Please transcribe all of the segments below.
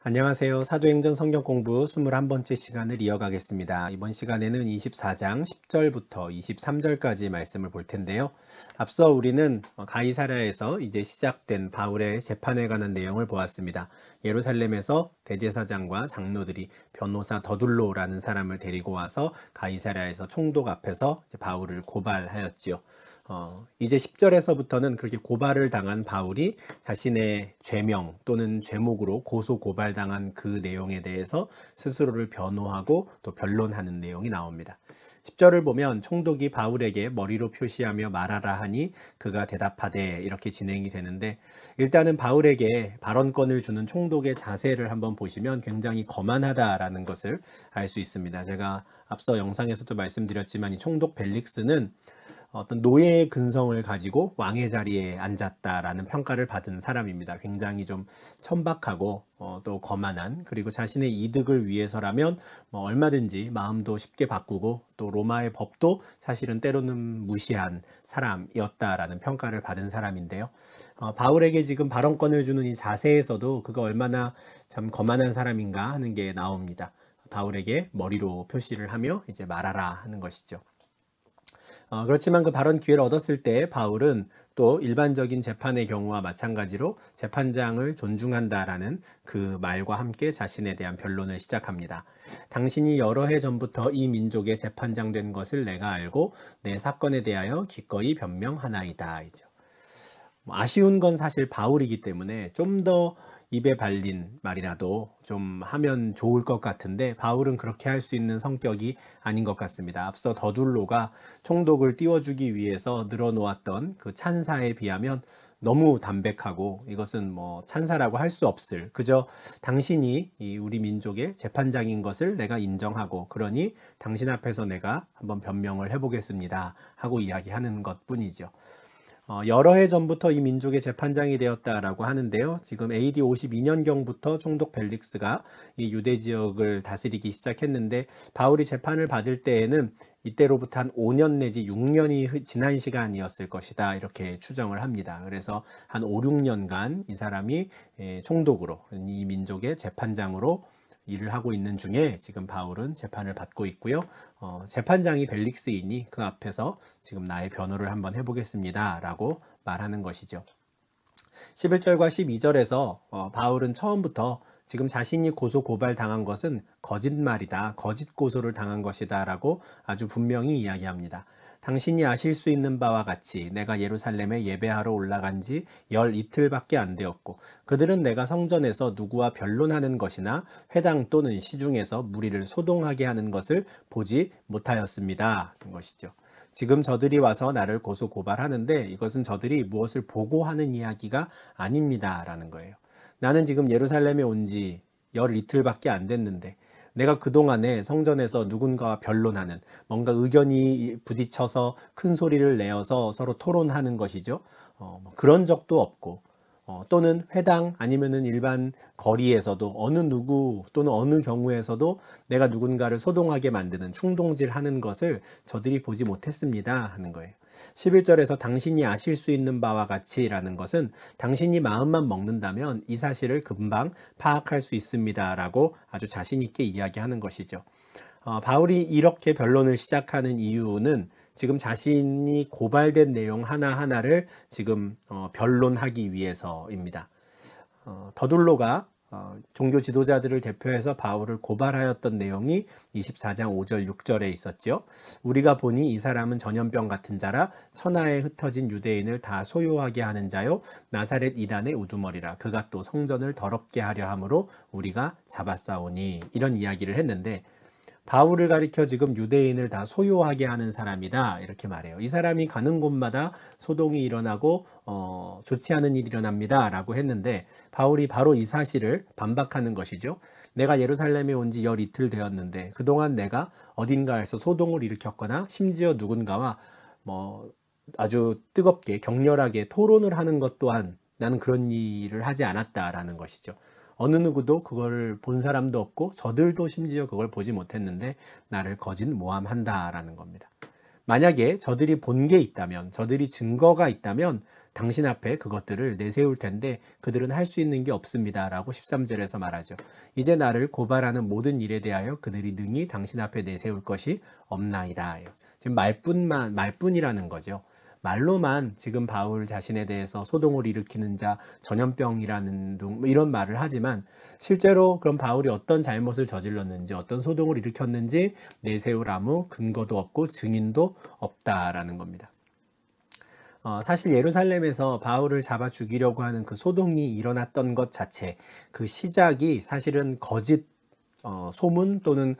안녕하세요. 사도행전 성경 공부 21번째 시간을 이어가겠습니다. 이번 시간에는 24장 10절부터 23절까지 말씀을 볼 텐데요. 앞서 우리는 가이사랴에서 이제 시작된 바울의 재판에 관한 내용을 보았습니다. 예루살렘에서 대제사장과 장로들이 변호사 더둘로라는 사람을 데리고 와서 가이사랴에서 총독 앞에서 바울을 고발하였지요. 이제 10절에서부터는 그렇게 고발을 당한 바울이 자신의 죄명 또는 죄목으로 고소 고발당한 그 내용에 대해서 스스로를 변호하고 또 변론하는 내용이 나옵니다. 10절을 보면 총독이 바울에게 머리로 표시하며 말하라 하니 그가 대답하되 이렇게 진행이 되는데, 일단은 바울에게 발언권을 주는 총독의 자세를 한번 보시면 굉장히 거만하다라는 것을 알 수 있습니다. 제가 앞서 영상에서도 말씀드렸지만 이 총독 벨릭스는 어떤 노예의 근성을 가지고 왕의 자리에 앉았다라는 평가를 받은 사람입니다. 굉장히 좀 천박하고 또 거만한, 그리고 자신의 이득을 위해서라면 얼마든지 마음도 쉽게 바꾸고 또 로마의 법도 사실은 때로는 무시한 사람이었다라는 평가를 받은 사람인데요. 바울에게 지금 발언권을 주는 이 자세에서도 그가 얼마나 참 거만한 사람인가 하는 게 나옵니다. 바울에게 머리로 표시를 하며 이제 말하라 하는 것이죠. 그렇지만 그 발언 기회를 얻었을 때 바울은 또 일반적인 재판의 경우와 마찬가지로 재판장을 존중한다라는 그 말과 함께 자신에 대한 변론을 시작합니다. 당신이 여러 해 전부터 이 민족의 재판장 된 것을 내가 알고 내 사건에 대하여 기꺼이 변명하나이다. 아쉬운 건 사실 바울이기 때문에 좀 더 입에 발린 말이라도 좀 하면 좋을 것 같은데, 바울은 그렇게 할 수 있는 성격이 아닌 것 같습니다. 앞서 더둘로가 총독을 띄워주기 위해서 늘어놓았던 그 찬사에 비하면 너무 담백하고, 이것은 찬사라고 할 수 없을, 그저 당신이 우리 민족의 재판장인 것을 내가 인정하고 그러니 당신 앞에서 내가 한번 변명을 해보겠습니다 하고 이야기하는 것뿐이죠. 여러 해 전부터 이 민족의 재판장이 되었다라고 하는데요. 지금 AD 52년경부터 총독 벨릭스가 이 유대 지역을 다스리기 시작했는데, 바울이 재판을 받을 때에는 이때로부터 한 5년 내지 6년이 지난 시간이었을 것이다, 이렇게 추정을 합니다. 그래서 한 5, 6년간 이 사람이 총독으로, 이 민족의 재판장으로 일을 하고 있는 중에 지금 바울은 재판을 받고 있고요. 재판장이 벨릭스이니 그 앞에서 지금 나의 변호를 한번 해보겠습니다 라고 말하는 것이죠. 11절과 12절에서 바울은 처음부터 지금 자신이 고소 고발 당한 것은 거짓말이다, 거짓 고소를 당한 것이다 라고 아주 분명히 이야기합니다. 당신이 아실 수 있는 바와 같이 내가 예루살렘에 예배하러 올라간 지 열 이틀밖에 안 되었고, 그들은 내가 성전에서 누구와 변론하는 것이나 회당 또는 시중에서 무리를 소동하게 하는 것을 보지 못하였습니다. 그 것이죠. 지금 저들이 와서 나를 고소 고발하는데 이것은 저들이 무엇을 보고 하는 이야기가 아닙니다 라는 거예요. 나는 지금 예루살렘에 온 지 열 이틀밖에 안 됐는데 내가 그동안에 성전에서 누군가와 변론하는, 뭔가 의견이 부딪혀서 큰 소리를 내어서 서로 토론하는 것이죠. 그런 적도 없고, 또는 회당 아니면은 일반 거리에서도 어느 누구 또는 어느 경우에서도 내가 누군가를 소동하게 만드는, 충동질하는 것을 저들이 보지 못했습니다 하는 거예요. 11절에서 당신이 아실 수 있는 바와 같이 라는 것은 당신이 마음만 먹는다면 이 사실을 금방 파악할 수 있습니다 라고 아주 자신 있게 이야기하는 것이죠. 바울이 이렇게 변론을 시작하는 이유는 지금 자신이 고발된 내용 하나하나를 지금 변론하기 위해서입니다. 더둘로가 종교 지도자들을 대표해서 바울을 고발하였던 내용이 24장 5절 6절에 있었죠. 우리가 보니 이 사람은 전염병 같은 자라 천하에 흩어진 유대인을 다 소요하게 하는 자요 나사렛 이단의 우두머리라. 그가 또 성전을 더럽게 하려 함으로 우리가 잡았사오니, 이런 이야기를 했는데, 바울을 가리켜 지금 유대인을 다 소요하게 하는 사람이다 이렇게 말해요. 이 사람이 가는 곳마다 소동이 일어나고 좋지 않은 일이 일어납니다 라고 했는데, 바울이 바로 이 사실을 반박하는 것이죠. 내가 예루살렘에 온 지 열 이틀 되었는데 그동안 내가 어딘가에서 소동을 일으켰거나 심지어 누군가와 아주 뜨겁게 격렬하게 토론을 하는 것 또한 나는 그런 일을 하지 않았다라는 것이죠. 어느 누구도 그걸 본 사람도 없고 저들도 심지어 그걸 보지 못했는데 나를 거짓 모함한다라는 겁니다. 만약에 저들이 본 게 있다면, 저들이 증거가 있다면 당신 앞에 그것들을 내세울 텐데 그들은 할 수 있는 게 없습니다 라고 13절에서 말하죠. 이제 나를 고발하는 모든 일에 대하여 그들이 능히 당신 앞에 내세울 것이 없나이다. 지금 말뿐이라는 거죠. 말로만 지금 바울 자신에 대해서 소동을 일으키는 자, 전염병이라는 등 이런 말을 하지만 실제로 그럼 바울이 어떤 잘못을 저질렀는지, 어떤 소동을 일으켰는지 내세울 아무 근거도 없고 증인도 없다라는 겁니다. 사실 예루살렘에서 바울을 잡아 죽이려고 하는 그 소동이 일어났던 것 자체, 그 시작이 사실은 거짓 소문 또는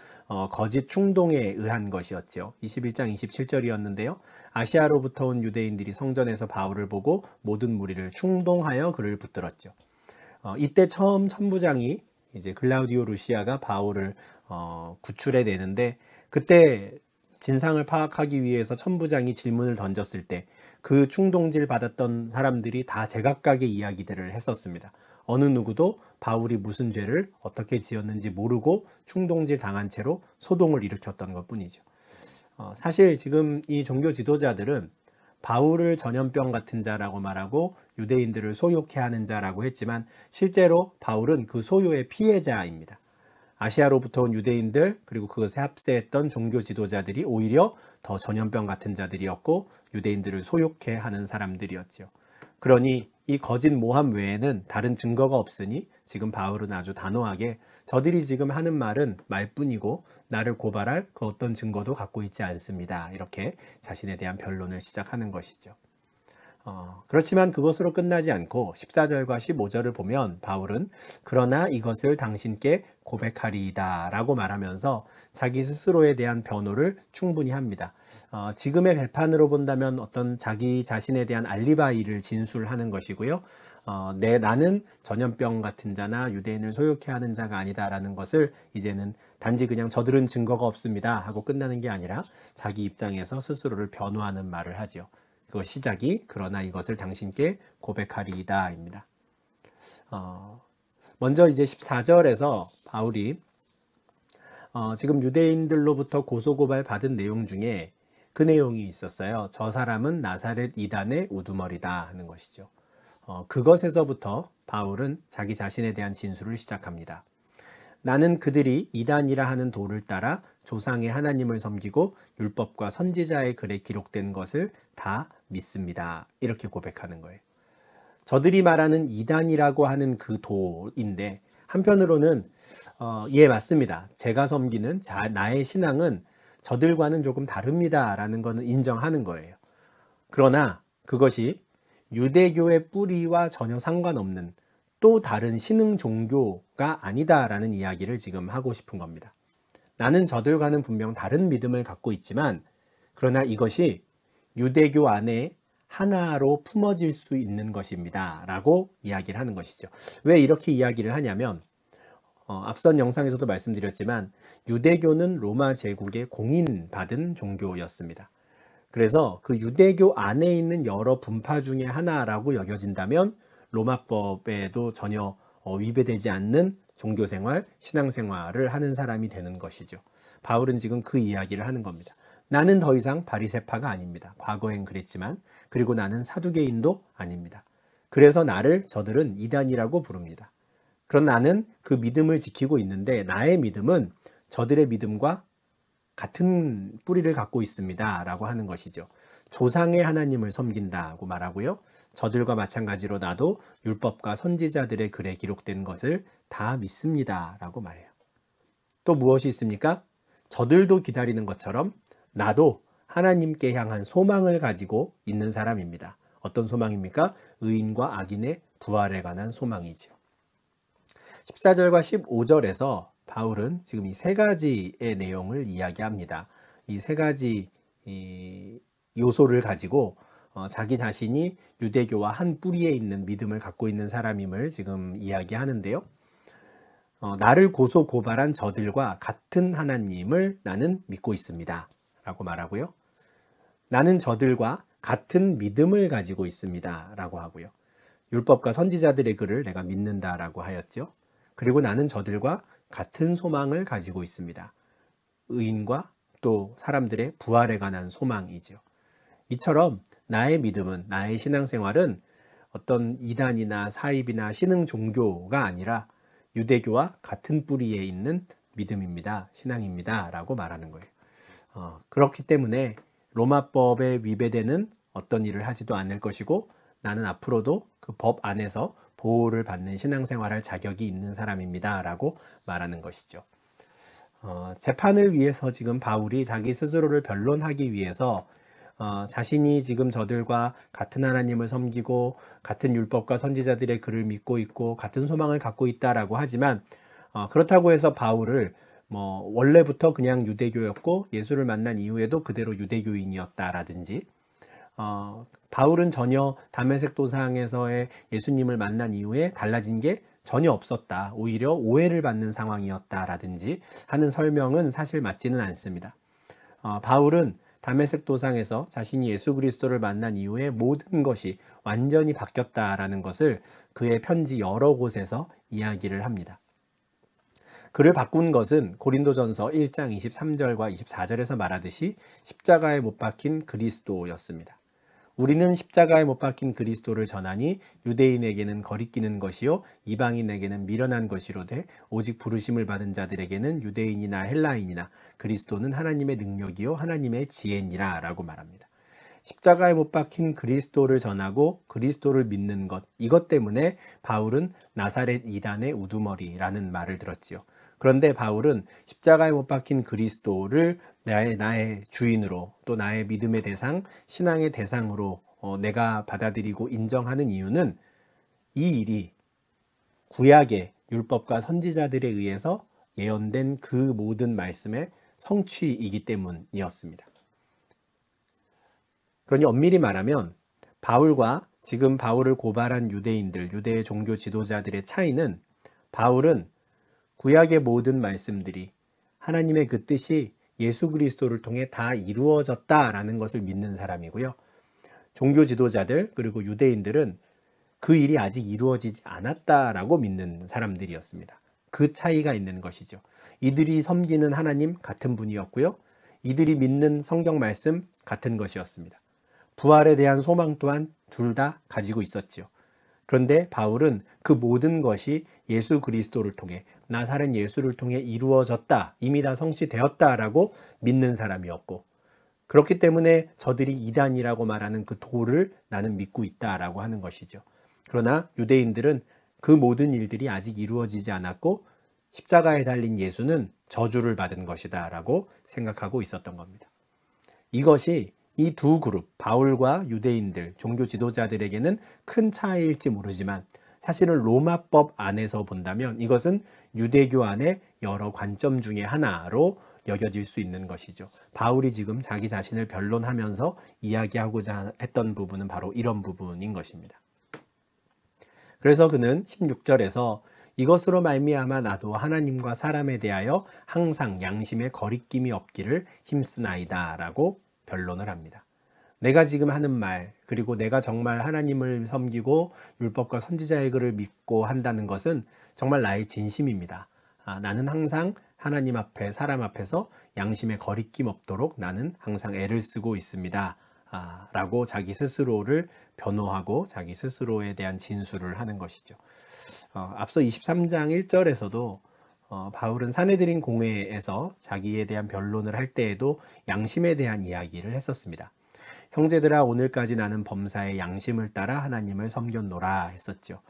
거짓 충동에 의한 것이었죠. 21장 27절이었는데요. 아시아로부터 온 유대인들이 성전에서 바울을 보고 모든 무리를 충동하여 그를 붙들었죠. 이때 처음 천부장이 이제 글라우디오 루시아가 바울을 구출해 내는데, 그때 진상을 파악하기 위해서 천부장이 질문을 던졌을 때 그 충동질 받았던 사람들이 다 제각각의 이야기들을 했었습니다. 어느 누구도 바울이 무슨 죄를 어떻게 지었는지 모르고 충동질 당한 채로 소동을 일으켰던 것 뿐이죠. 사실 지금 이 종교 지도자들은 바울을 전염병 같은 자라고 말하고 유대인들을 소욕해 하는 자라고 했지만 실제로 바울은 그 소요의 피해자입니다. 아시아로부터 온 유대인들 그리고 그것에 합세했던 종교 지도자들이 오히려 더 전염병 같은 자들이었고 유대인들을 소욕해 하는 사람들이었죠. 그러니 이 거짓 모함 외에는 다른 증거가 없으니 지금 바울은 아주 단호하게 저들이 지금 하는 말은 말뿐이고 나를 고발할 그 어떤 증거도 갖고 있지 않습니다. 이렇게 자신에 대한 변론을 시작하는 것이죠. 그렇지만 그것으로 끝나지 않고 14절과 15절을 보면 바울은 그러나 이것을 당신께 고백하리이다 라고 말하면서 자기 스스로에 대한 변호를 충분히 합니다. 지금의 배판으로 본다면 어떤 자기 자신에 대한 알리바이를 진술하는 것이고요. 나는 전염병 같은 자나 유대인을 소욕해 하는 자가 아니다라는 것을 이제는 단지 그냥 저들은 증거가 없습니다 하고 끝나는 게 아니라 자기 입장에서 스스로를 변호하는 말을 하죠. 그 시작이 그러나 이것을 당신께 고백하리이다 입니다. 먼저 이제 14절에서 바울이 지금 유대인들로부터 고소고발 받은 내용 중에 그 내용이 있었어요. 저 사람은 나사렛 이단의 우두머리다 하는 것이죠. 그것에서부터 바울은 자기 자신에 대한 진술을 시작합니다. 나는 그들이 이단이라 하는 도를 따라 조상의 하나님을 섬기고 율법과 선지자의 글에 기록된 것을 다 믿습니다. 이렇게 고백하는 거예요. 저들이 말하는 이단이라고 하는 그 도인데 한편으로는 예, 맞습니다. 제가 섬기는 나의 신앙은 저들과는 조금 다릅니다 라는 것은 인정하는 거예요. 그러나 그것이 유대교의 뿌리와 전혀 상관없는 또 다른 신흥 종교가 아니다라는 이야기를 지금 하고 싶은 겁니다. 나는 저들과는 분명 다른 믿음을 갖고 있지만 그러나 이것이 유대교 안에 하나로 품어질 수 있는 것입니다 라고 이야기를 하는 것이죠. 왜 이렇게 이야기를 하냐면 앞선 영상에서도 말씀드렸지만 유대교는 로마 제국의 공인받은 종교였습니다. 그래서 그 유대교 안에 있는 여러 분파 중에 하나라고 여겨진다면 로마법에도 전혀 위배되지 않는 종교생활, 신앙생활을 하는 사람이 되는 것이죠. 바울은 지금 그 이야기를 하는 겁니다. 나는 더 이상 바리새파가 아닙니다. 과거엔 그랬지만 그리고 나는 사두개인도 아닙니다. 그래서 나를 저들은 이단이라고 부릅니다. 그런 나는 그 믿음을 지키고 있는데 나의 믿음은 저들의 믿음과 같은 뿌리를 갖고 있습니다 라고 하는 것이죠. 조상의 하나님을 섬긴다고 말하고요. 저들과 마찬가지로 나도 율법과 선지자들의 글에 기록된 것을 다 믿습니다 라고 말해요. 또 무엇이 있습니까? 저들도 기다리는 것처럼 나도 하나님께 향한 소망을 가지고 있는 사람입니다. 어떤 소망입니까? 의인과 악인의 부활에 관한 소망이죠. 14절과 15절에서 바울은 지금 이 세 가지의 내용을 이야기합니다. 이 세 가지 요소를 가지고 자기 자신이 유대교와 한 뿌리에 있는 믿음을 갖고 있는 사람임을 지금 이야기하는데요. 나를 고발한 저들과 같은 하나님을 나는 믿고 있습니다 라고 말하고요. 나는 저들과 같은 믿음을 가지고 있습니다 라고 하고요. 율법과 선지자들의 글을 내가 믿는다 라고 하였죠. 그리고 나는 저들과 같은 소망을 가지고 있습니다. 의인과 또 사람들의 부활에 관한 소망이죠. 이처럼 나의 믿음은, 나의 신앙생활은 어떤 이단이나 사입이나 신흥 종교가 아니라 유대교와 같은 뿌리에 있는 믿음입니다. 신앙입니다. 라고 말하는 거예요. 그렇기 때문에 로마법에 위배되는 어떤 일을 하지도 않을 것이고 나는 앞으로도 그 법 안에서 보호를 받는 신앙생활할 자격이 있는 사람입니다. 라고 말하는 것이죠. 재판을 위해서 지금 바울이 자기 스스로를 변론하기 위해서 자신이 지금 저들과 같은 하나님을 섬기고 같은 율법과 선지자들의 글을 믿고 있고 같은 소망을 갖고 있다라고 하지만 그렇다고 해서 바울을 원래부터 그냥 유대교였고 예수를 만난 이후에도 그대로 유대교인이었다라든지 바울은 전혀 다메섹 도상에서의 예수님을 만난 이후에 달라진 게 전혀 없었다. 오히려 오해를 받는 상황이었다라든지 하는 설명은 사실 맞지는 않습니다. 바울은 다메섹 도상에서 자신이 예수 그리스도를 만난 이후에 모든 것이 완전히 바뀌었다라는 것을 그의 편지 여러 곳에서 이야기를 합니다. 그를 바꾼 것은 고린도전서 1장 23절과 24절에서 말하듯이 십자가에 못 박힌 그리스도였습니다. 우리는 십자가에 못 박힌 그리스도를 전하니 유대인에게는 거리끼는 것이요 이방인에게는 미련한 것이로되 오직 부르심을 받은 자들에게는 유대인이나 헬라인이나 그리스도는 하나님의 능력이요 하나님의 지혜니라 라고 말합니다. 십자가에 못 박힌 그리스도를 전하고 그리스도를 믿는 것, 이것 때문에 바울은 나사렛 이단의 우두머리라는 말을 들었지요. 그런데 바울은 십자가에 못 박힌 그리스도를 나의 주인으로 또 나의 믿음의 대상, 신앙의 대상으로 내가 받아들이고 인정하는 이유는 이 일이 구약의 율법과 선지자들에 의해서 예언된 그 모든 말씀의 성취이기 때문이었습니다. 그러니 엄밀히 말하면 바울과 지금 바울을 고발한 유대인들, 유대의 종교 지도자들의 차이는 바울은 구약의 모든 말씀들이 하나님의 그 뜻이 예수 그리스도를 통해 다 이루어졌다라는 것을 믿는 사람이고요. 종교 지도자들 그리고 유대인들은 그 일이 아직 이루어지지 않았다라고 믿는 사람들이었습니다. 그 차이가 있는 것이죠. 이들이 섬기는 하나님 같은 분이었고요. 이들이 믿는 성경 말씀 같은 것이었습니다. 부활에 대한 소망 또한 둘 다 가지고 있었지요. 그런데 바울은 그 모든 것이 예수 그리스도를 통해 나사렛 예수를 통해 이루어졌다, 이미 다 성취되었다라고 믿는 사람이었고 그렇기 때문에 저들이 이단이라고 말하는 그 도를 나는 믿고 있다라고 하는 것이죠. 그러나 유대인들은 그 모든 일들이 아직 이루어지지 않았고 십자가에 달린 예수는 저주를 받은 것이다 라고 생각하고 있었던 겁니다. 이것이 이 두 그룹, 바울과 유대인들, 종교 지도자들에게는 큰 차이일지 모르지만 사실은 로마법 안에서 본다면 이것은 유대교 안의 여러 관점 중에 하나로 여겨질 수 있는 것이죠. 바울이 지금 자기 자신을 변론하면서 이야기하고자 했던 부분은 바로 이런 부분인 것입니다. 그래서 그는 16절에서 이것으로 말미암아 나도 하나님과 사람에 대하여 항상 양심에 거리낌이 없기를 힘쓰나이다 라고 변론을 합니다. 내가 지금 하는 말, 그리고 내가 정말 하나님을 섬기고 율법과 선지자의 글을 믿고 한다는 것은 정말 나의 진심입니다. 나는 항상 하나님 앞에, 사람 앞에서 양심에 거리낌 없도록 나는 항상 애를 쓰고 있습니다. 라고 자기 스스로를 변호하고 자기 스스로에 대한 진술을 하는 것이죠. 앞서 23장 1절에서도 바울은 사내들인 공회에서 자기에 대한 변론을 할 때에도 양심에 대한 이야기를 했었습니다. 형제들아 오늘까지 나는 범사의 양심을 따라 하나님을 섬겼노라 했었죠.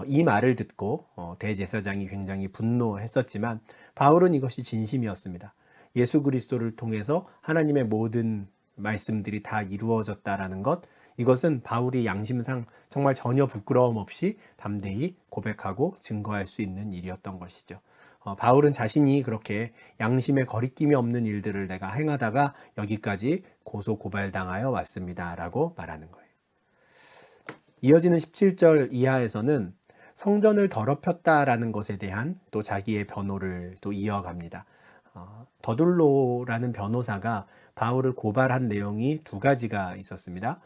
이 말을 듣고 대제사장이 굉장히 분노했었지만 바울은 이것이 진심이었습니다. 예수 그리스도를 통해서 하나님의 모든 말씀들이 다 이루어졌다라는 것, 이것은 바울이 양심상 정말 전혀 부끄러움 없이 담대히 고백하고 증거할 수 있는 일이었던 것이죠. 바울은 자신이 그렇게 양심에 거리낌이 없는 일들을 내가 행하다가 여기까지 고소 고발당하여 왔습니다 라고 말하는 거예요. 이어지는 17절 이하에서는 성전을 더럽혔다라는 것에 대한 또 자기의 변호를 또 이어갑니다. 더둘로라는 변호사가 바울을 고발한 내용이 두 가지가 있었습니다.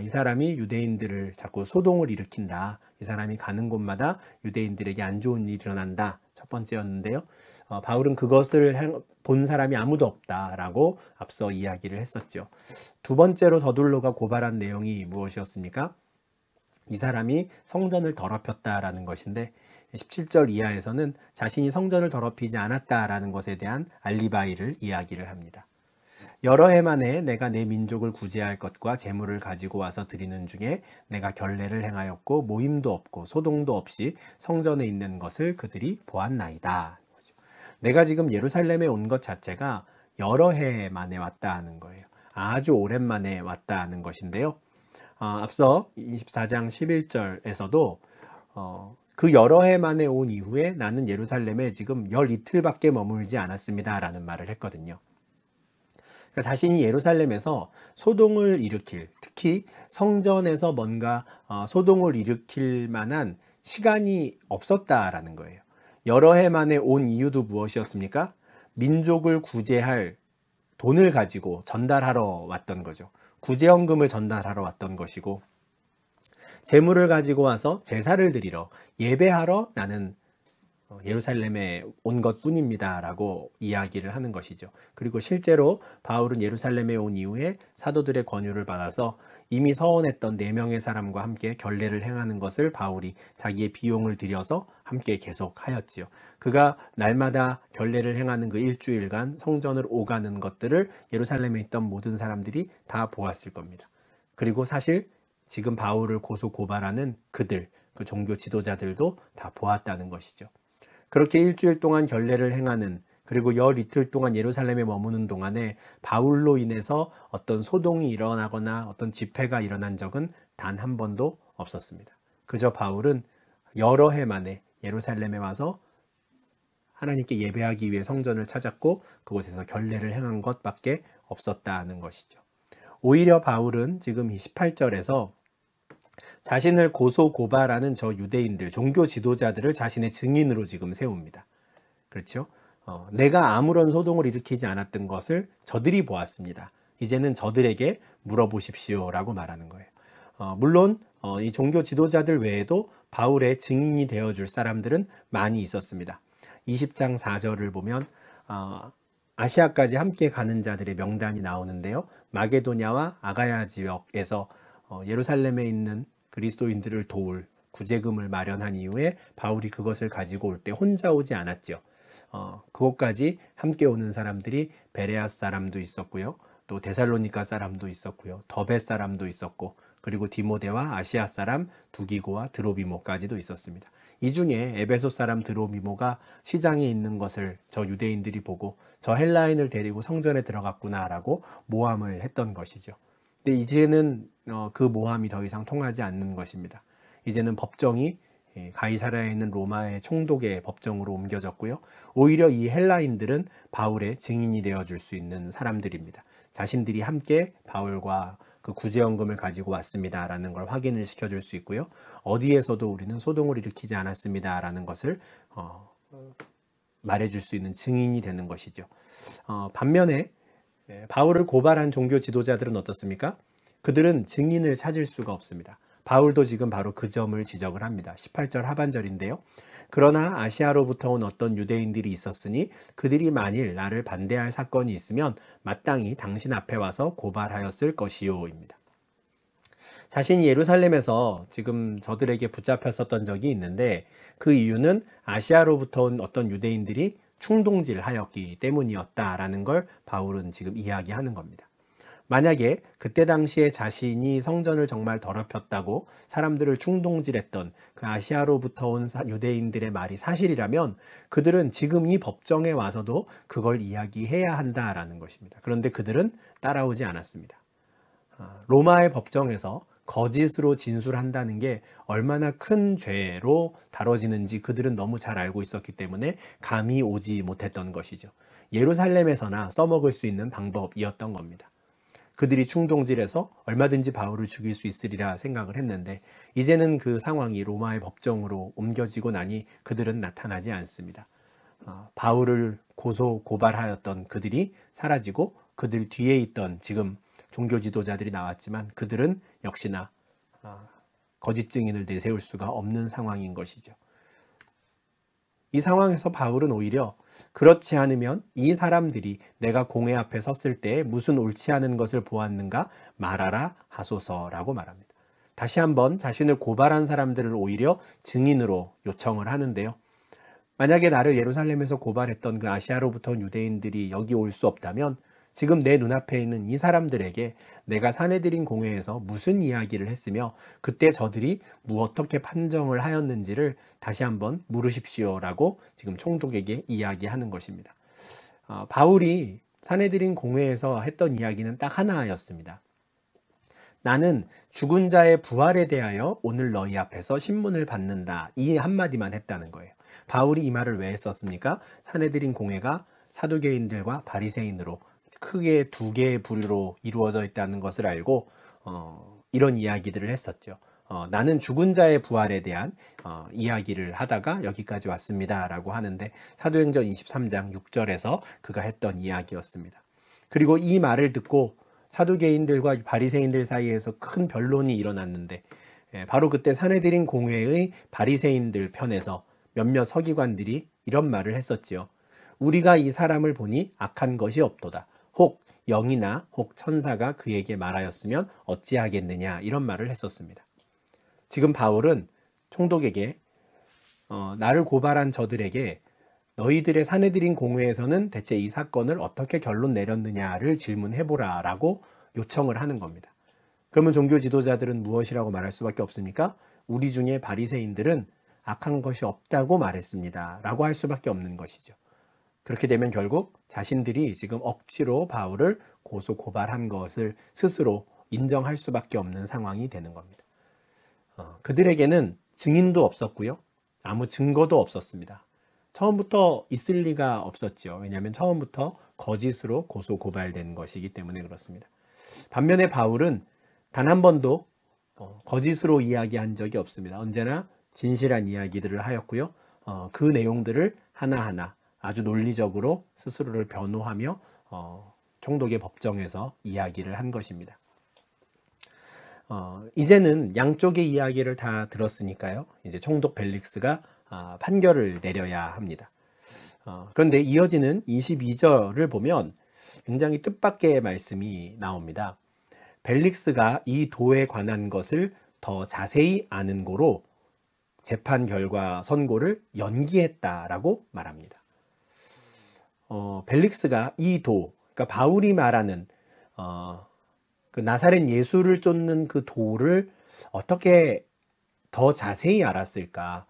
이 사람이 유대인들을 자꾸 소동을 일으킨다. 이 사람이 가는 곳마다 유대인들에게 안 좋은 일이 일어난다. 첫 번째였는데요. 바울은 그것을 본 사람이 아무도 없다라고 앞서 이야기를 했었죠. 두 번째로 더둘로가 고발한 내용이 무엇이었습니까? 이 사람이 성전을 더럽혔다라는 것인데 17절 이하에서는 자신이 성전을 더럽히지 않았다라는 것에 대한 알리바이를 이야기를 합니다. 여러 해 만에 내가 내 민족을 구제할 것과 재물을 가지고 와서 드리는 중에 내가 결례를 행하였고 모임도 없고 소동도 없이 성전에 있는 것을 그들이 보았나이다. 내가 지금 예루살렘에 온 것 자체가 여러 해 만에 왔다 하는 거예요. 아주 오랜만에 왔다 하는 것인데요. 앞서 24장 11절에서도 그 여러 해 만에 온 이후에 나는 예루살렘에 지금 열 이틀밖에 머물지 않았습니다 라는 말을 했거든요. 그러니까 자신이 예루살렘에서 소동을 일으킬, 특히 성전에서 뭔가 소동을 일으킬 만한 시간이 없었다라는 거예요. 여러 해 만에 온 이유도 무엇이었습니까? 민족을 구제할 돈을 가지고 전달하러 왔던 거죠. 구제헌금을 전달하러 왔던 것이고, 재물을 가지고 와서 제사를 드리러, 예배하러 나는 예루살렘에 온 것뿐입니다 라고 이야기를 하는 것이죠. 그리고 실제로 바울은 예루살렘에 온 이후에 사도들의 권유를 받아서 이미 서원했던 4명의 사람과 함께 결례를 행하는 것을 바울이 자기의 비용을 들여서 함께 계속하였지요. 그가 날마다 결례를 행하는 그 일주일간 성전을 오가는 것들을 예루살렘에 있던 모든 사람들이 다 보았을 겁니다. 그리고 사실 지금 바울을 고소 고발하는 그들, 그 종교 지도자들도 다 보았다는 것이죠. 그렇게 일주일 동안 결례를 행하는, 그리고 열 이틀 동안 예루살렘에 머무는 동안에 바울로 인해서 어떤 소동이 일어나거나 어떤 집회가 일어난 적은 단 한 번도 없었습니다. 그저 바울은 여러 해 만에 예루살렘에 와서 하나님께 예배하기 위해 성전을 찾았고 그곳에서 결례를 행한 것밖에 없었다는 것이죠. 오히려 바울은 지금 이 18절에서 자신을 고소 고발하는 저 유대인들, 종교 지도자들을 자신의 증인으로 지금 세웁니다. 그렇죠? 내가 아무런 소동을 일으키지 않았던 것을 저들이 보았습니다. 이제는 저들에게 물어보십시오 라고 말하는 거예요. 물론 이 종교 지도자들 외에도 바울의 증인이 되어줄 사람들은 많이 있었습니다. 20장 4절을 보면 아시아까지 함께 가는 자들의 명단이 나오는데요. 마게도냐와 아가야 지역에서 예루살렘에 있는 그리스도인들을 도울 구제금을 마련한 이후에 바울이 그것을 가지고 올 때 혼자 오지 않았죠. 그곳까지 함께 오는 사람들이 베레아 사람도 있었고요. 또 데살로니가 사람도 있었고요. 더베 사람도 있었고, 그리고 디모데와 아시아 사람 두기고와 드로비모까지도 있었습니다. 이 중에 에베소 사람 드로비모가 시장에 있는 것을 저 유대인들이 보고 저 헬라인을 데리고 성전에 들어갔구나라고 모함을 했던 것이죠. 근데 이제는 그 모함이 더 이상 통하지 않는 것입니다. 이제는 법정이 가이사랴에 있는 로마의 총독의 법정으로 옮겨졌고요. 오히려 이 헬라인들은 바울의 증인이 되어줄 수 있는 사람들입니다. 자신들이 함께 바울과 그 구제헌금을 가지고 왔습니다라는 걸 확인을 시켜줄 수 있고요. 어디에서도 우리는 소동을 일으키지 않았습니다라는 것을 말해줄 수 있는 증인이 되는 것이죠. 반면에 바울을 고발한 종교 지도자들은 어떻습니까? 그들은 증인을 찾을 수가 없습니다. 바울도 지금 바로 그 점을 지적을 합니다. 18절 하반절인데요. 그러나 아시아로부터 온 어떤 유대인들이 있었으니 그들이 만일 나를 반대할 사건이 있으면 마땅히 당신 앞에 와서 고발하였을 것이요입니다. 자신이 예루살렘에서 지금 저들에게 붙잡혔었던 적이 있는데 그 이유는 아시아로부터 온 어떤 유대인들이 충동질하였기 때문이었다라는 걸 바울은 지금 이야기하는 겁니다. 만약에 그때 당시에 자신이 성전을 정말 더럽혔다고 사람들을 충동질했던 그 아시아로부터 온 유대인들의 말이 사실이라면 그들은 지금 이 법정에 와서도 그걸 이야기해야 한다라는 것입니다. 그런데 그들은 따라오지 않았습니다. 로마의 법정에서 거짓으로 진술한다는 게 얼마나 큰 죄로 다뤄지는지 그들은 너무 잘 알고 있었기 때문에 감이 오지 못했던 것이죠. 예루살렘에서나 써먹을 수 있는 방법이었던 겁니다. 그들이 충동질해서 얼마든지 바울을 죽일 수 있으리라 생각을 했는데 이제는 그 상황이 로마의 법정으로 옮겨지고 나니 그들은 나타나지 않습니다. 바울을 고소 고발하였던 그들이 사라지고 그들 뒤에 있던 지금 종교 지도자들이 나왔지만 그들은 역시나 거짓 증인을 내세울 수가 없는 상황인 것이죠. 이 상황에서 바울은 오히려 그렇지 않으면 이 사람들이 내가 공회 앞에 섰을 때 무슨 옳지 않은 것을 보았는가 말하라 하소서라고 말합니다. 다시 한번 자신을 고발한 사람들을 오히려 증인으로 요청을 하는데요. 만약에 나를 예루살렘에서 고발했던 그 아시아로부터 온 유대인들이 여기 올 수 없다면 지금 내 눈앞에 있는 이 사람들에게 내가 사내들인 공회에서 무슨 이야기를 했으며 그때 저들이 어떻게 판정을 하였는지를 다시 한번 물으십시오라고 지금 총독에게 이야기하는 것입니다. 바울이 사내들인 공회에서 했던 이야기는 딱 하나였습니다. 나는 죽은 자의 부활에 대하여 오늘 너희 앞에서 신문을 받는다. 이 한마디만 했다는 거예요. 바울이 이 말을 왜 했었습니까? 사내들인 공회가 사두개인들과 바리새인으로 크게 두 개의 부류로 이루어져 있다는 것을 알고 이런 이야기들을 했었죠. 나는 죽은 자의 부활에 대한 이야기를 하다가 여기까지 왔습니다 라고 하는데 사도행전 23장 6절에서 그가 했던 이야기였습니다. 그리고 이 말을 듣고 사두개인들과 바리새인들 사이에서 큰 변론이 일어났는데 바로 그때 사내들인 공회의 바리새인들 편에서 몇몇 서기관들이 이런 말을 했었지요. 우리가 이 사람을 보니 악한 것이 없도다. 혹 영이나 혹 천사가 그에게 말하였으면 어찌하겠느냐 이런 말을 했었습니다. 지금 바울은 총독에게 나를 고발한 저들에게 너희들의 사내들인 공회에서는 대체 이 사건을 어떻게 결론 내렸느냐를 질문해보라 라고 요청을 하는 겁니다. 그러면 종교 지도자들은 무엇이라고 말할 수밖에 없습니까? 우리 중에 바리새인들은 악한 것이 없다고 말했습니다 라고 할 수밖에 없는 것이죠. 그렇게 되면 결국 자신들이 지금 억지로 바울을 고소 고발한 것을 스스로 인정할 수밖에 없는 상황이 되는 겁니다. 그들에게는 증인도 없었고요. 아무 증거도 없었습니다. 처음부터 있을 리가 없었죠. 왜냐하면 처음부터 거짓으로 고소 고발된 것이기 때문에 그렇습니다. 반면에 바울은 단 한 번도 거짓으로 이야기한 적이 없습니다. 언제나 진실한 이야기들을 하였고요. 그 내용들을 하나하나 아주 논리적으로 스스로를 변호하며 총독의 법정에서 이야기를 한 것입니다. 이제는 양쪽의 이야기를 다 들었으니까요. 이제 총독 벨릭스가 판결을 내려야 합니다. 그런데 이어지는 22절을 보면 굉장히 뜻밖의 말씀이 나옵니다. 벨릭스가 이 도에 관한 것을 더 자세히 아는 고로 재판 결과 선고를 연기했다라고 말합니다. 벨릭스가 이 도, 그러니까 바울이 말하는 그 나사렛 예수를 쫓는 그 도를 어떻게 더 자세히 알았을까?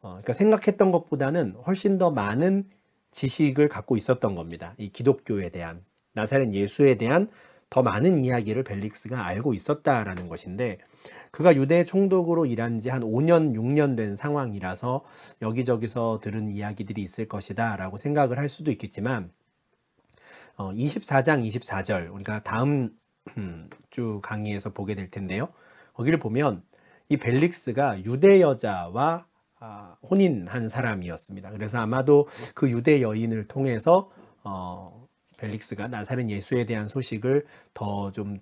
그러니까 생각했던 것보다는 훨씬 더 많은 지식을 갖고 있었던 겁니다. 이 기독교에 대한, 나사렛 예수에 대한 더 많은 이야기를 벨릭스가 알고 있었다라는 것인데, 그가 유대 총독으로 일한 지 한 5년, 6년 된 상황이라서 여기저기서 들은 이야기들이 있을 것이다 라고 생각을 할 수도 있겠지만 24장 24절 우리가 다음 주 강의에서 보게 될 텐데요. 거기를 보면 이 벨릭스가 유대 여자와 혼인한 사람이었습니다. 그래서 아마도 그 유대 여인을 통해서 벨릭스가 나사렛 예수에 대한 소식을 더 좀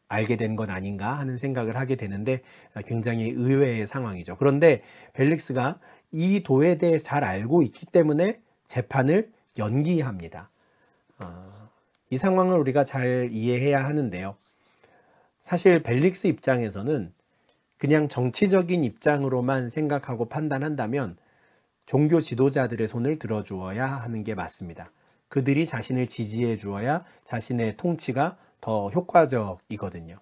알게 된 건 아닌가 하는 생각을 하게 되는데 굉장히 의외의 상황이죠. 그런데 벨릭스가 이 도에 대해 잘 알고 있기 때문에 재판을 연기합니다. 이 상황을 우리가 잘 이해해야 하는데요. 사실 벨릭스 입장에서는 그냥 정치적인 입장으로만 생각하고 판단한다면 종교 지도자들의 손을 들어주어야 하는 게 맞습니다. 그들이 자신을 지지해 주어야 자신의 통치가 더 효과적이거든요.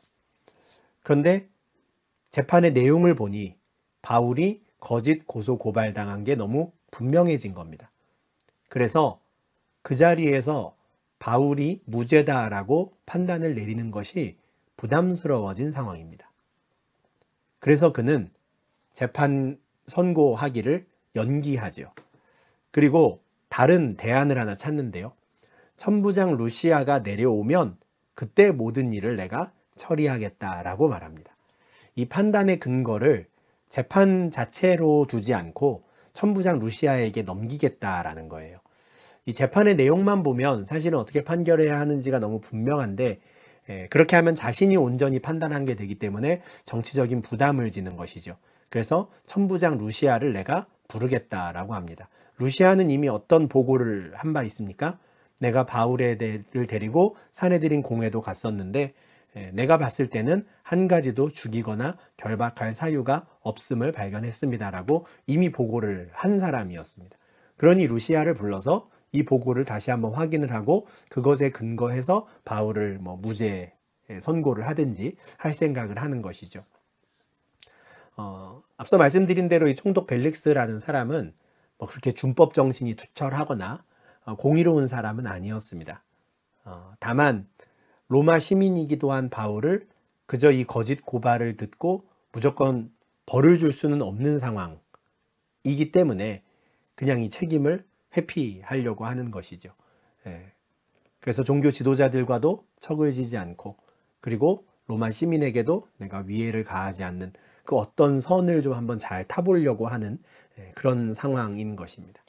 그런데 재판의 내용을 보니 바울이 거짓 고소 고발당한 게 너무 분명해진 겁니다. 그래서 그 자리에서 바울이 무죄다라고 판단을 내리는 것이 부담스러워진 상황입니다. 그래서 그는 재판 선고하기를 연기하죠. 그리고 다른 대안을 하나 찾는데요. 천부장 루시아가 내려오면 그때 모든 일을 내가 처리하겠다라고 말합니다. 이 판단의 근거를 재판 자체로 두지 않고 천부장 루시아에게 넘기겠다라는 거예요. 이 재판의 내용만 보면 사실은 어떻게 판결해야 하는지가 너무 분명한데 그렇게 하면 자신이 온전히 판단한 게 되기 때문에 정치적인 부담을 지는 것이죠. 그래서 천부장 루시아를 내가 부르겠다라고 합니다. 루시아는 이미 어떤 보고를 한 바 있습니까? 내가 바울을 데리고 사내들인 공회도 갔었는데 내가 봤을 때는 한 가지도 죽이거나 결박할 사유가 없음을 발견했습니다라고 이미 보고를 한 사람이었습니다. 그러니 루시아를 불러서 이 보고를 다시 한번 확인을 하고 그것에 근거해서 바울을 무죄 선고를 하든지 할 생각을 하는 것이죠. 앞서 말씀드린 대로 이 총독 벨릭스라는 사람은 그렇게 준법 정신이 투철하거나 공의로운 사람은 아니었습니다. 다만 로마 시민이기도 한 바울을 그저 이 거짓 고발을 듣고 무조건 벌을 줄 수는 없는 상황이기 때문에 그냥 이 책임을 회피하려고 하는 것이죠. 그래서 종교 지도자들과도 척을 지지 않고, 그리고 로마 시민에게도 내가 위해를 가하지 않는 그 어떤 선을 좀 한번 잘 타보려고 하는 그런 상황인 것입니다.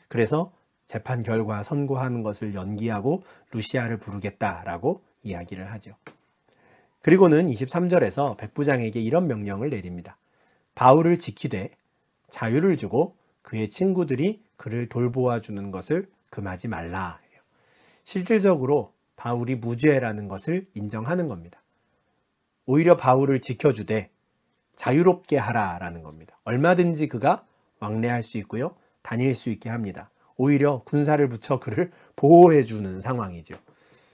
그래서 재판 결과 선고하는 것을 연기하고 루시아를 부르겠다라고 이야기를 하죠. 그리고는 23절에서 백부장에게 이런 명령을 내립니다. 바울을 지키되 자유를 주고 그의 친구들이 그를 돌보아 주는 것을 금하지 말라. 실질적으로 바울이 무죄라는 것을 인정하는 겁니다. 오히려 바울을 지켜주되 자유롭게 하라라는 겁니다. 얼마든지 그가 왕래할 수 있고요, 다닐 수 있게 합니다. 오히려 군사를 붙여 그를 보호해 주는 상황이죠.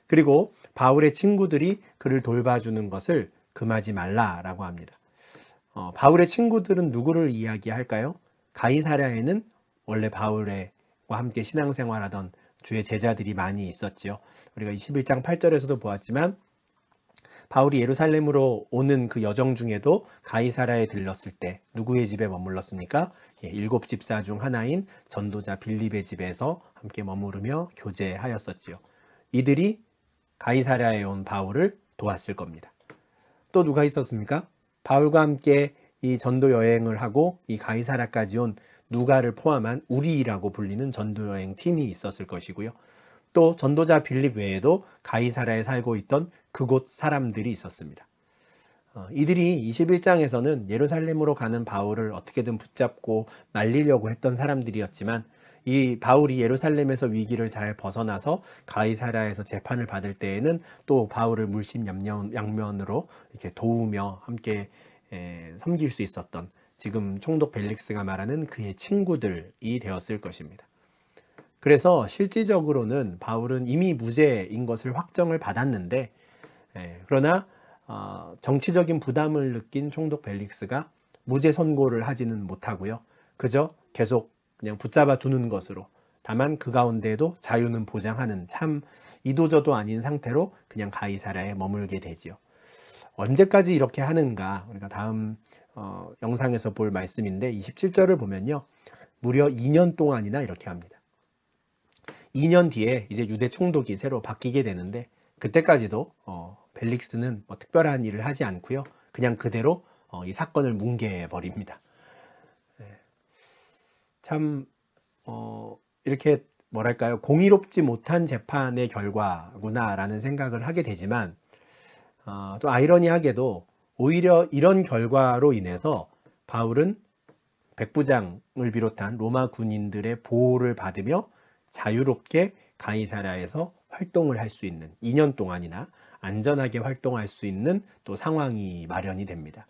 그리고 바울의 친구들이 그를 돌봐주는 것을 금하지 말라라고 합니다. 바울의 친구들은 누구를 이야기할까요? 가이사랴에는 원래 바울과 함께 신앙생활하던 주의 제자들이 많이 있었죠. 우리가 21장 8절에서도 보았지만 바울이 예루살렘으로 오는 그 여정 중에도 가이사랴에 들렀을 때 누구의 집에 머물렀습니까? 7집사 중 하나인 전도자 빌립의 집에서 함께 머무르며 교제하였었지요. 이들이 가이사랴에 온 바울을 도왔을 겁니다. 또 누가 있었습니까? 바울과 함께 이 전도 여행을 하고 이 가이사랴까지 온 누가를 포함한 우리라고 불리는 전도 여행 팀이 있었을 것이고요. 또 전도자 빌립 외에도 가이사랴에 살고 있던 그곳 사람들이 있었습니다. 이들이 21장에서는 예루살렘으로 가는 바울을 어떻게든 붙잡고 말리려고 했던 사람들이었지만, 이 바울이 예루살렘에서 위기를 잘 벗어나서 가이사랴에서 재판을 받을 때에는 또 바울을 물심양면으로 이렇게 도우며 함께 섬길 수 있었던, 지금 총독 벨릭스가 말하는 그의 친구들이 되었을 것입니다. 그래서 실질적으로는 바울은 이미 무죄인 것을 확정을 받았는데, 그러나 정치적인 부담을 느낀 총독 벨릭스가 무죄 선고를 하지는 못하고요, 그저 계속 그냥 붙잡아 두는 것으로, 다만 그 가운데에도 자유는 보장하는 참 이도저도 아닌 상태로 그냥 가이사랴에 머물게 되지요. 언제까지 이렇게 하는가, 우리가 다음 영상에서 볼 말씀인데 27절을 보면요, 무려 2년 동안이나 이렇게 합니다. 2년 뒤에 이제 유대 총독이 새로 바뀌게 되는데, 그때까지도 벨릭스는 특별한 일을 하지 않고요, 그냥 그대로 이 사건을 뭉개버립니다. 참 이렇게 뭐랄까요, 공의롭지 못한 재판의 결과구나라는 생각을 하게 되지만, 또 아이러니하게도 오히려 이런 결과로 인해서 바울은 백부장을 비롯한 로마 군인들의 보호를 받으며 자유롭게 가이사랴에서 활동을 할 수 있는, 2년 동안이나 안전하게 활동할 수 있는 또 상황이 마련이 됩니다.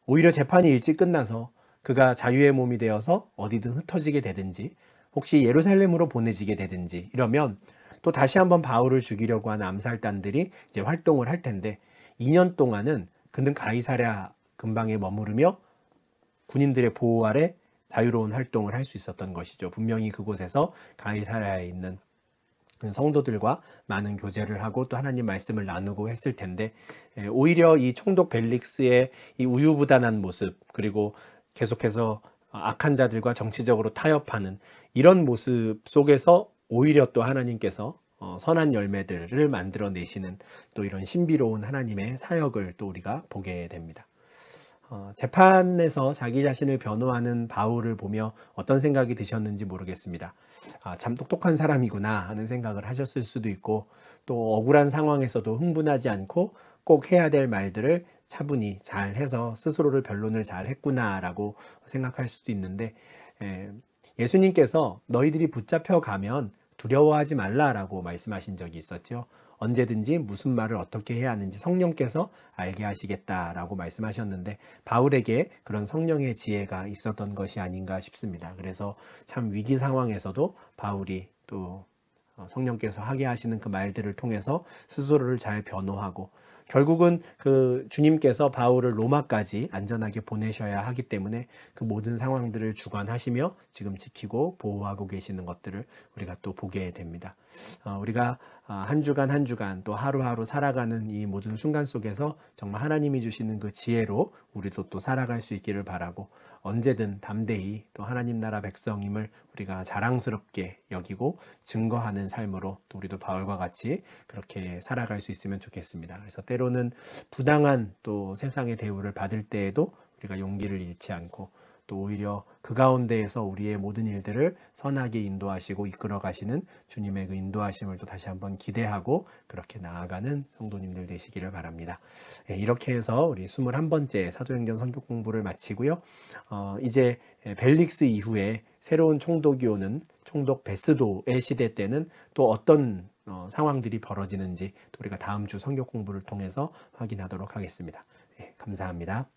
오히려 재판이 일찍 끝나서 그가 자유의 몸이 되어서 어디든 흩어지게 되든지, 혹시 예루살렘으로 보내지게 되든지 이러면 또 다시 한번 바울을 죽이려고 하는 암살단들이 이제 활동을 할 텐데, 2년 동안은 그는 가이사랴 근방에 머무르며 군인들의 보호 아래 자유로운 활동을 할 수 있었던 것이죠. 분명히 그곳에서 가이사랴에 있는 성도들과 많은 교제를 하고 또 하나님 말씀을 나누고 했을 텐데, 오히려 이 총독 벨릭스의 이 우유부단한 모습, 그리고 계속해서 악한 자들과 정치적으로 타협하는 이런 모습 속에서 오히려 또 하나님께서 선한 열매들을 만들어내시는 또 이런 신비로운 하나님의 사역을 또 우리가 보게 됩니다. 재판에서 자기 자신을 변호하는 바울을 보며 어떤 생각이 드셨는지 모르겠습니다. 참 똑똑한 사람이구나 하는 생각을 하셨을 수도 있고, 또 억울한 상황에서도 흥분하지 않고 꼭 해야 될 말들을 차분히 잘 해서 스스로를 변론을 잘 했구나 라고 생각할 수도 있는데, 예수님께서 너희들이 붙잡혀 가면 두려워하지 말라라고 말씀하신 적이 있었죠. 언제든지 무슨 말을 어떻게 해야 하는지 성령께서 알게 하시겠다라고 말씀하셨는데 바울에게 그런 성령의 지혜가 있었던 것이 아닌가 싶습니다. 그래서 참 위기 상황에서도 바울이 또 성령께서 하게 하시는 그 말들을 통해서 스스로를 잘 변호하고 결국은 그 주님께서 바울을 로마까지 안전하게 보내셔야 하기 때문에 그 모든 상황들을 주관하시며 지금 지키고 보호하고 계시는 것들을 우리가 또 보게 됩니다. 우리가 한 주간 한 주간 또 하루하루 살아가는 이 모든 순간 속에서 정말 하나님이 주시는 그 지혜로 우리도 또 살아갈 수 있기를 바라고 언제든 담대히 또 하나님 나라 백성임을 우리가 자랑스럽게 여기고 증거하는 삶으로 또 우리도 바울과 같이 그렇게 살아갈 수 있으면 좋겠습니다. 그래서 때로는 부당한 또 세상의 대우를 받을 때에도 우리가 용기를 잃지 않고 또 오히려 그 가운데에서 우리의 모든 일들을 선하게 인도하시고 이끌어 가시는 주님의 그 인도하심을 또 다시 한번 기대하고 그렇게 나아가는 성도님들 되시기를 바랍니다. 이렇게 해서 우리 21번째 사도행전 성경 공부를 마치고요. 이제 벨릭스 이후에 새로운 총독이 오는 총독 베스도의 시대 때는 또 어떤 상황들이 벌어지는지 또 우리가 다음 주 성경 공부를 통해서 확인하도록 하겠습니다. 감사합니다.